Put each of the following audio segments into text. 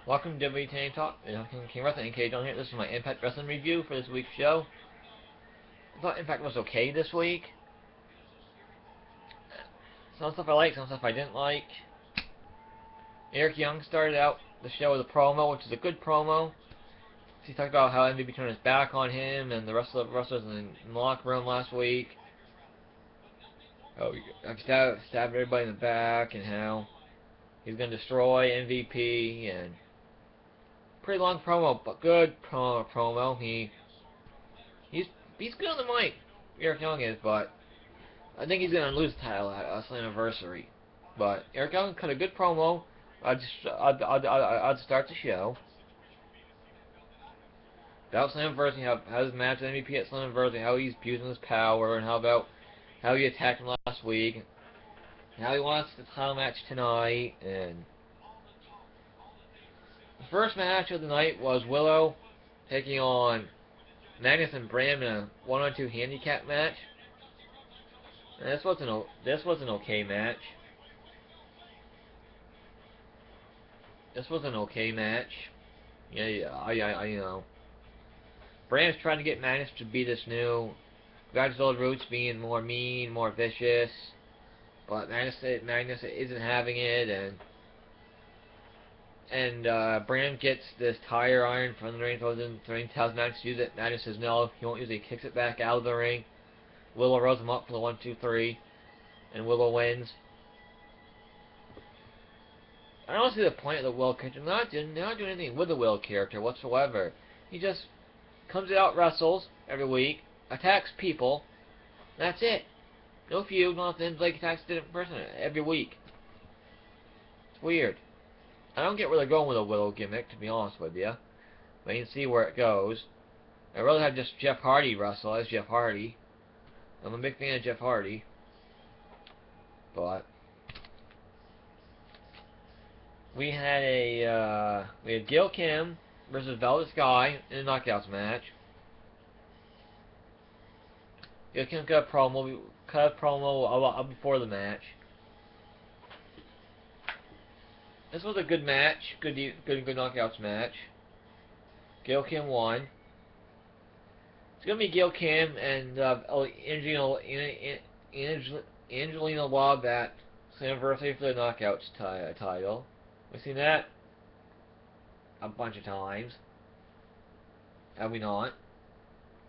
Welcome to WWE TNA Talk. King Wrestling NK John here. This is my Impact Wrestling review for this week's show. I thought Impact was okay this week. Some stuff I liked, some stuff I didn't like. Eric Young started out the show with a promo, which is a good promo. He talked about how MVP turned his back on him and the rest of the wrestlers in the locker room last week. Oh, he stabbed everybody in the back and how he's going to destroy MVP and pretty long promo, but good promo. He's good on the mic. Eric Young is, but I think he's gonna lose the title at Slammiversary. But Eric Young cut a good promo. I'd start the show. About Slammiversary, how his match with MVP at Slammiversary, how he's abusing his power, and how he attacked him last week, and how he wants the title match tonight, and the first match of the night was Willow taking on Magnus and Bram in a 1-on-2 handicap match. And this was an okay match. This was an okay match. I you know. Bram's trying to get Magnus to be this new back to his old roots, being more mean, more vicious. But Magnus isn't having it, and Bram gets this tire iron from the ring, throws in the ring, tells Magnus to use it. Magnus says no, he won't use it. He kicks it back out of the ring. Willow rolls him up for the 1-2-3, and Willow wins. I don't see the point of the Will character. They're not doing anything with the Will character whatsoever. He just comes out, wrestles every week, attacks people. That's it. No feud, nothing. Blake attacks a different person every week. It's weird. I don't get where they're going with a Willow gimmick, to be honest with you. But you can see where it goes. I'd rather have just Jeff Hardy wrestle as Jeff Hardy. I'm a big fan of Jeff Hardy. But we had Gail Kim versus Velvet Sky in a knockouts match. Gail Kim cut a promo before the match. This was a good match, good knockouts match. Gail Kim won. It's gonna be Gail Kim and Angelina Love at Slammiversary for the knockouts title. We've seen that a bunch of times. Have we not?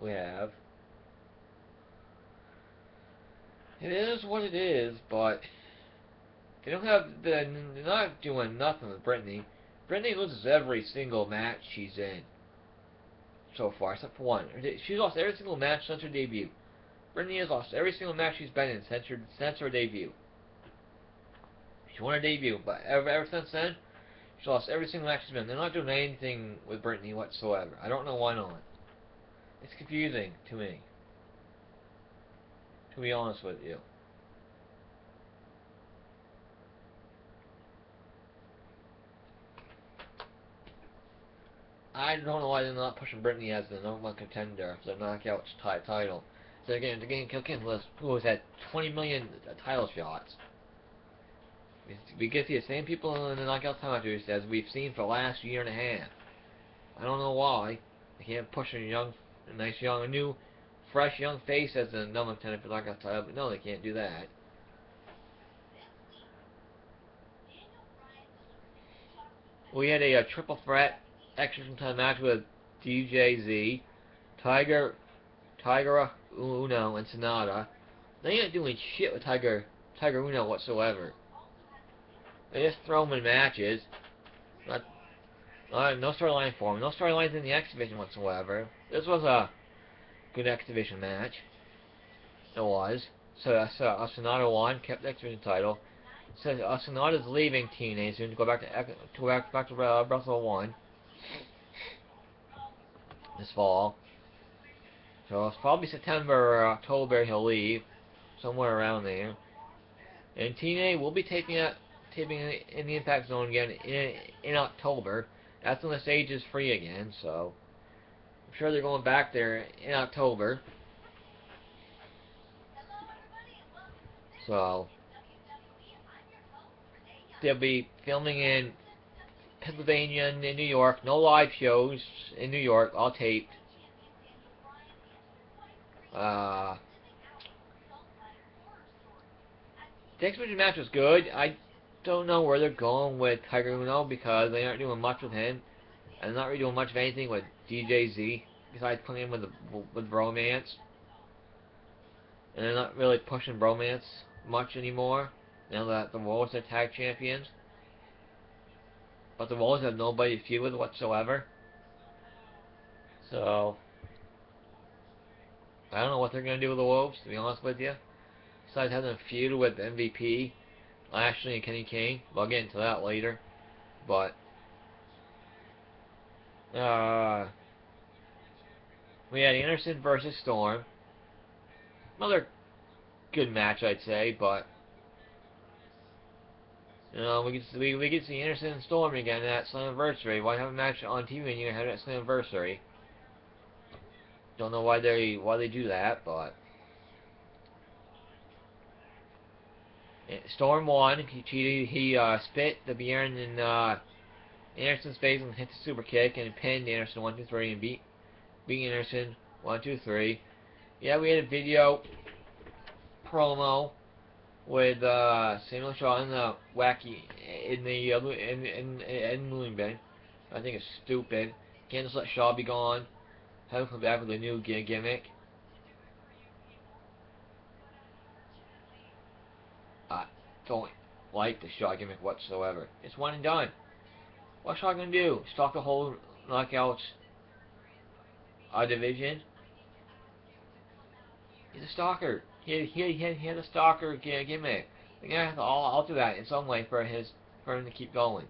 We have. It is what it is, but they're not doing nothing with Brittany. Brittany loses every single match she's in so far, except for one. She's lost every single match since her debut. Brittany has lost every single match she's been in since her debut. She won her debut, but ever since then, she lost every single match she's been in. They're not doing anything with Brittany whatsoever. I don't know why not. It's confusing to me, to be honest with you. I don't know why they're not pushing Brittany as the number one contender for the Knockouts title. So they're getting Gail Kim, who has had 20 million title shots. We get to see the same people in the Knockouts title matches as we've seen for the last year and a half. I don't know why they can't push a new, fresh young face as the number one contender for the Knockouts title, but no, they can't do that. We had a triple threat extra time match with DJZ, Tiger Uno, and Sonata. They ain't doing shit with Tiger Uno whatsoever. They just throw him in matches. No storyline for him. No storylines in the X Division whatsoever. This was a good X Division match. It was. So Sonata won, kept the X Division title. So Sonata's leaving TNA soon to go back to Wrestle 1 this fall. So it's probably September or October he'll leave, somewhere around there. And TNA will be taping in the Impact Zone again in October. That's when the stage is free again, so I'm sure they're going back there in October. So they'll be filming in Pennsylvania and in New York. No live shows in New York, all taped. The exhibition match was good. I don't know where they're going with Tiger Uno because they aren't doing much with him, and they're not really doing much of anything with DJZ besides putting him with Bromance. And they're not really pushing Bromance much anymore now that the Wolves are tag champions. But the Wolves have nobody to feud with whatsoever. So I don't know what they're gonna do with the Wolves, to be honest with you. Besides having a feud with MVP, Lashley and Kenny King. We'll get into that later. But we had Anderson versus Storm. Another good match, I'd say, but you know, we get to see Anderson and Storm again at Slammiversary. Why have a match on TV when you have it at Slammiversary? Don't know why they do that, but Storm won. He cheated. He spit the beer in Anderson's face and hit the super kick and pinned Anderson 1, 2, 3 and beat Anderson 1, 2, 3. Yeah, we had a video promo with Samuel Shaw in the wacky in Moon Bin. I think it's stupid. Can't just let Shaw be gone. Have him come back with a new gimmick. I don't like the Shaw gimmick whatsoever. It's one and done. What's Shaw gonna do? Stalk the whole Knockouts division? He's a stalker. He had a stalker gimmick. They're gonna have to alter that in some way for him to keep going.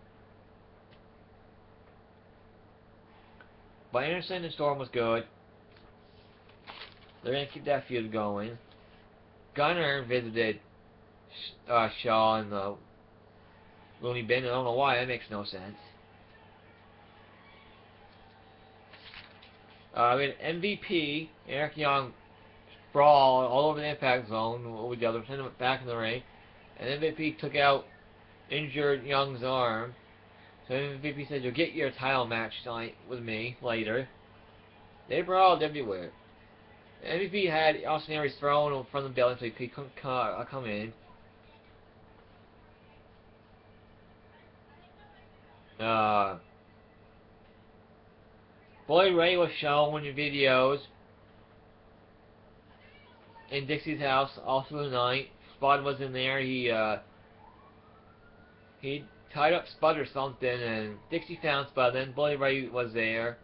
But Anderson and Storm was good. They're gonna keep that feud going. Gunner visited Shaw in the Looney Bin. I don't know why. That makes no sense. We had MVP, Eric Young, brawl all over the Impact Zone with the other, sent him back in the ring, and MVP took out injured Young's arm. So MVP said, "You'll get your title match tonight with me later." They brawled everywhere. MVP had Austin Aries thrown from the building so he couldn't come in. Bully Ray was shown in videos in Dixie's house all through the night. Spud was in there. He tied up Spud or something, and Dixie found Spud. Then Bully Ray was there,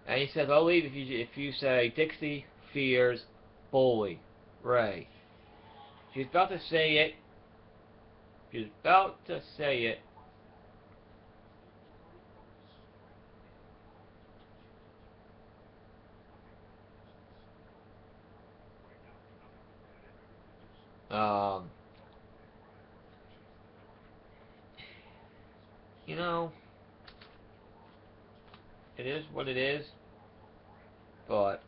and he says, "I'll leave if you say Dixie fears Bully Ray." She's about to say it. She's about to say it. You know, it is what it is, but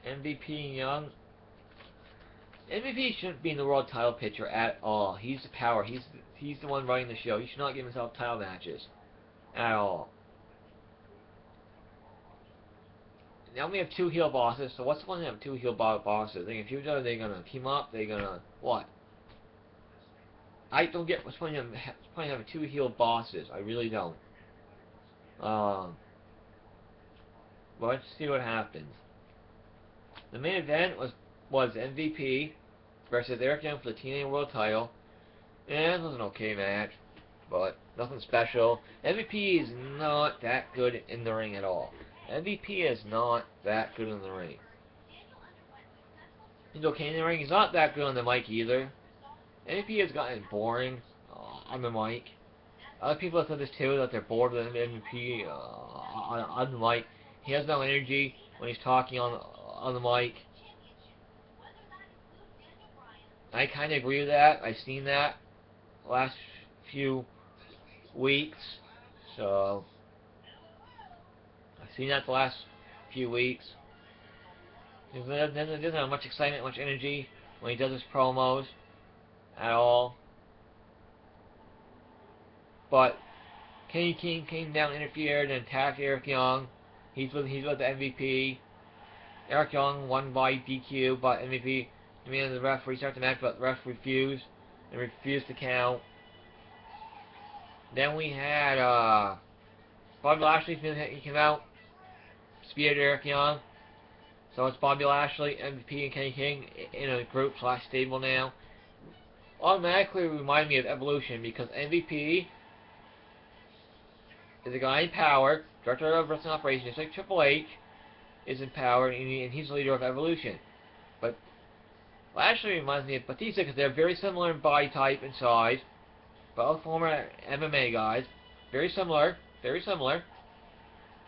MVP and Young, MVP shouldn't be in the world title picture at all. He's the power. He's the one running the show. He should not give himself title matches at all. Now we have two heel bosses, so what's the point of having two heel bosses? They can feud each other, they're gonna team up, they're gonna what? I don't get what's the point of having two heel bosses. I really don't. But let's see what happens. The main event was MVP versus Eric Young for the TNA World Title, and it was an okay match, but nothing special. MVP is not that good in the ring at all. MVP is not that good in the ring. He's okay in the ring. He's not that good on the mic either. MVP has gotten boring on the mic. Other people have said this too, that they're bored with MVP on the mic. He has no energy when he's talking on the mic. I kind of agree with that. I've seen that last few weeks. So I've seen that the last few weeks. He doesn't have much excitement, much energy when he does his promos at all. but Kenny King came down, interfered, and attacked Eric Young. He's with the MVP. Eric Young won by DQ, but MVP demanded the ref restart the match, but the ref refused to count. Then we had Bobby Lashley. He came out, speared Eric Young. So it's Bobby Lashley, MVP, and Kenny King in a group / stable now. Automatically remind me of Evolution because MVP is a guy in power, director of wrestling operations, just like Triple H is in power, and he's the leader of Evolution. But Lashley reminds me of Batista because they're very similar in body type and size. Both former MMA guys, very similar.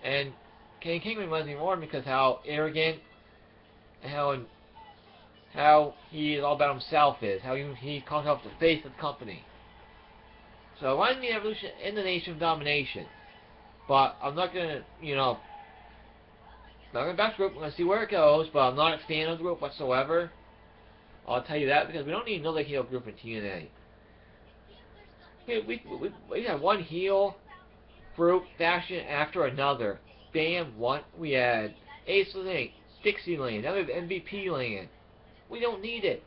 And Kenny King reminds me more because how arrogant, how he is all about himself how he calls himself the face of the company. So it reminds me of Evolution in the Nation of Domination. But I'm not gonna, not gonna back the group. I'm gonna see where it goes. But I'm not a fan of the group whatsoever. I'll tell you that because we don't need another heel group in TNA. We had one heel group faction after another. Bam, we had Ace Lane, Dixieland, now we have MVP Land. We don't need it.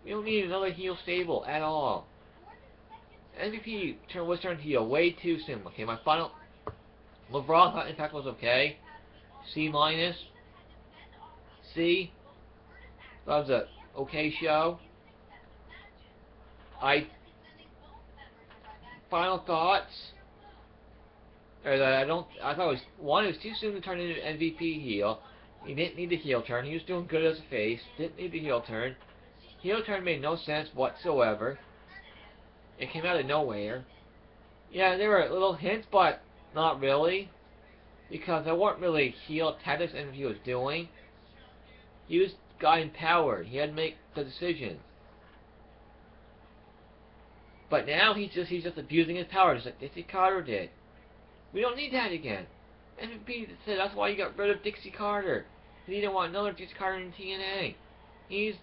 We don't need another heel stable at all. MVP was turned heel way too soon. Okay, my final overall thought Impact was okay. C-. C. That was a okay show. Final thoughts. I thought it was too soon to turn into MVP heel. He didn't need the heel turn. He was doing good as a face. Didn't need the heel turn. Heel turn made no sense whatsoever. It came out of nowhere. Yeah, there were little hints, but not really. Because there weren't really heel tactics anything he was doing. He was guy in power. He had to make the decision. But now he's just abusing his power, just like Dixie Carter did. We don't need that again. MVP said that's why he got rid of Dixie Carter. He didn't want another Dixie Carter in TNA. He's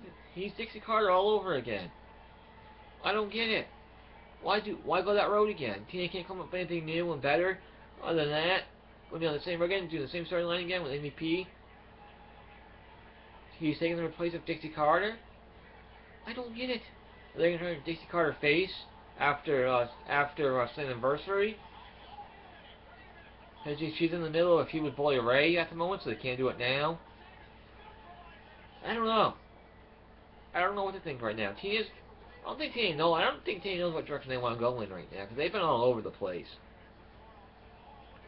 Dixie Carter all over again. I don't get it. Why go that road again? TNA can't come up with anything new and better. Other than that, we're doing the same again, do the same storyline again with MVP. He's taking the place of Dixie Carter. I don't get it. Are they gonna turn Dixie Carter face after Slammiversary? She's in the middle of a feud with Bully Ray at the moment, so they can't do it now. I don't know. I don't know what to think right now. I don't think TNA knows what direction they want to go in right now, because they've been all over the place.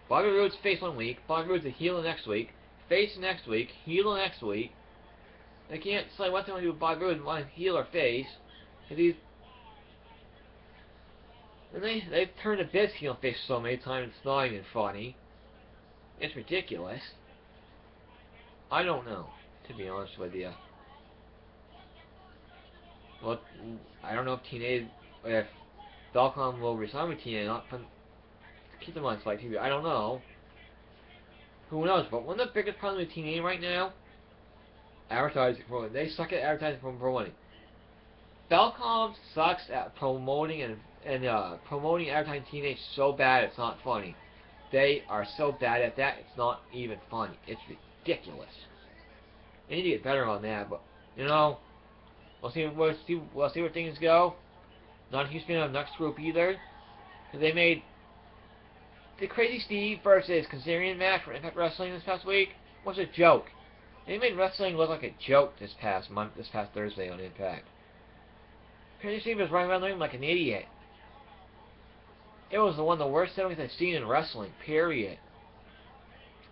Bobby Roode's face 1 week, Bobby Roode's a heel next week, face next week, heel next week. They can't decide what they want to do with Bobby Roode, want heel or face. Because they've turned a Biz heel face so many times it's not even funny. It's ridiculous. I don't know, to be honest with you. Well, I don't know if Falcon will resign with TNA, not keep them on Spike TV. I don't know. Who knows? But one of the biggest problems with TNA right now, advertising. They suck at advertising for promoting. Falcon sucks at promoting and promoting advertising TNA so bad it's not funny. They are so bad at that it's not even funny. It's ridiculous. They need to get better on that, but we'll see where things go. Not a huge fan of the next group either, because they made the Crazy Steve versus Kazarian match for Impact Wrestling this past week was a joke. They made wrestling look like a joke this past Thursday on Impact. Crazy Steve was running around the ring like an idiot. It was one of the worst settings I've seen in wrestling, period.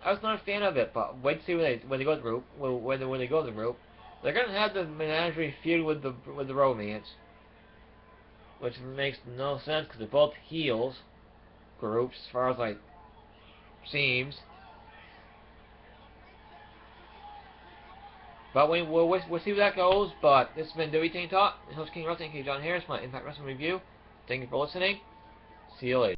I was not a fan of it, but wait to see when they go to the group. When they go to the group, they're gonna have the menagerie feud with the Romance, which makes no sense because they're both heels groups, as far as like seems. But we'll see where that goes. But this has been WWE Talk. Host King Wrestling, King John Harris, my Impact Wrestling review. Thank you for listening. See you later.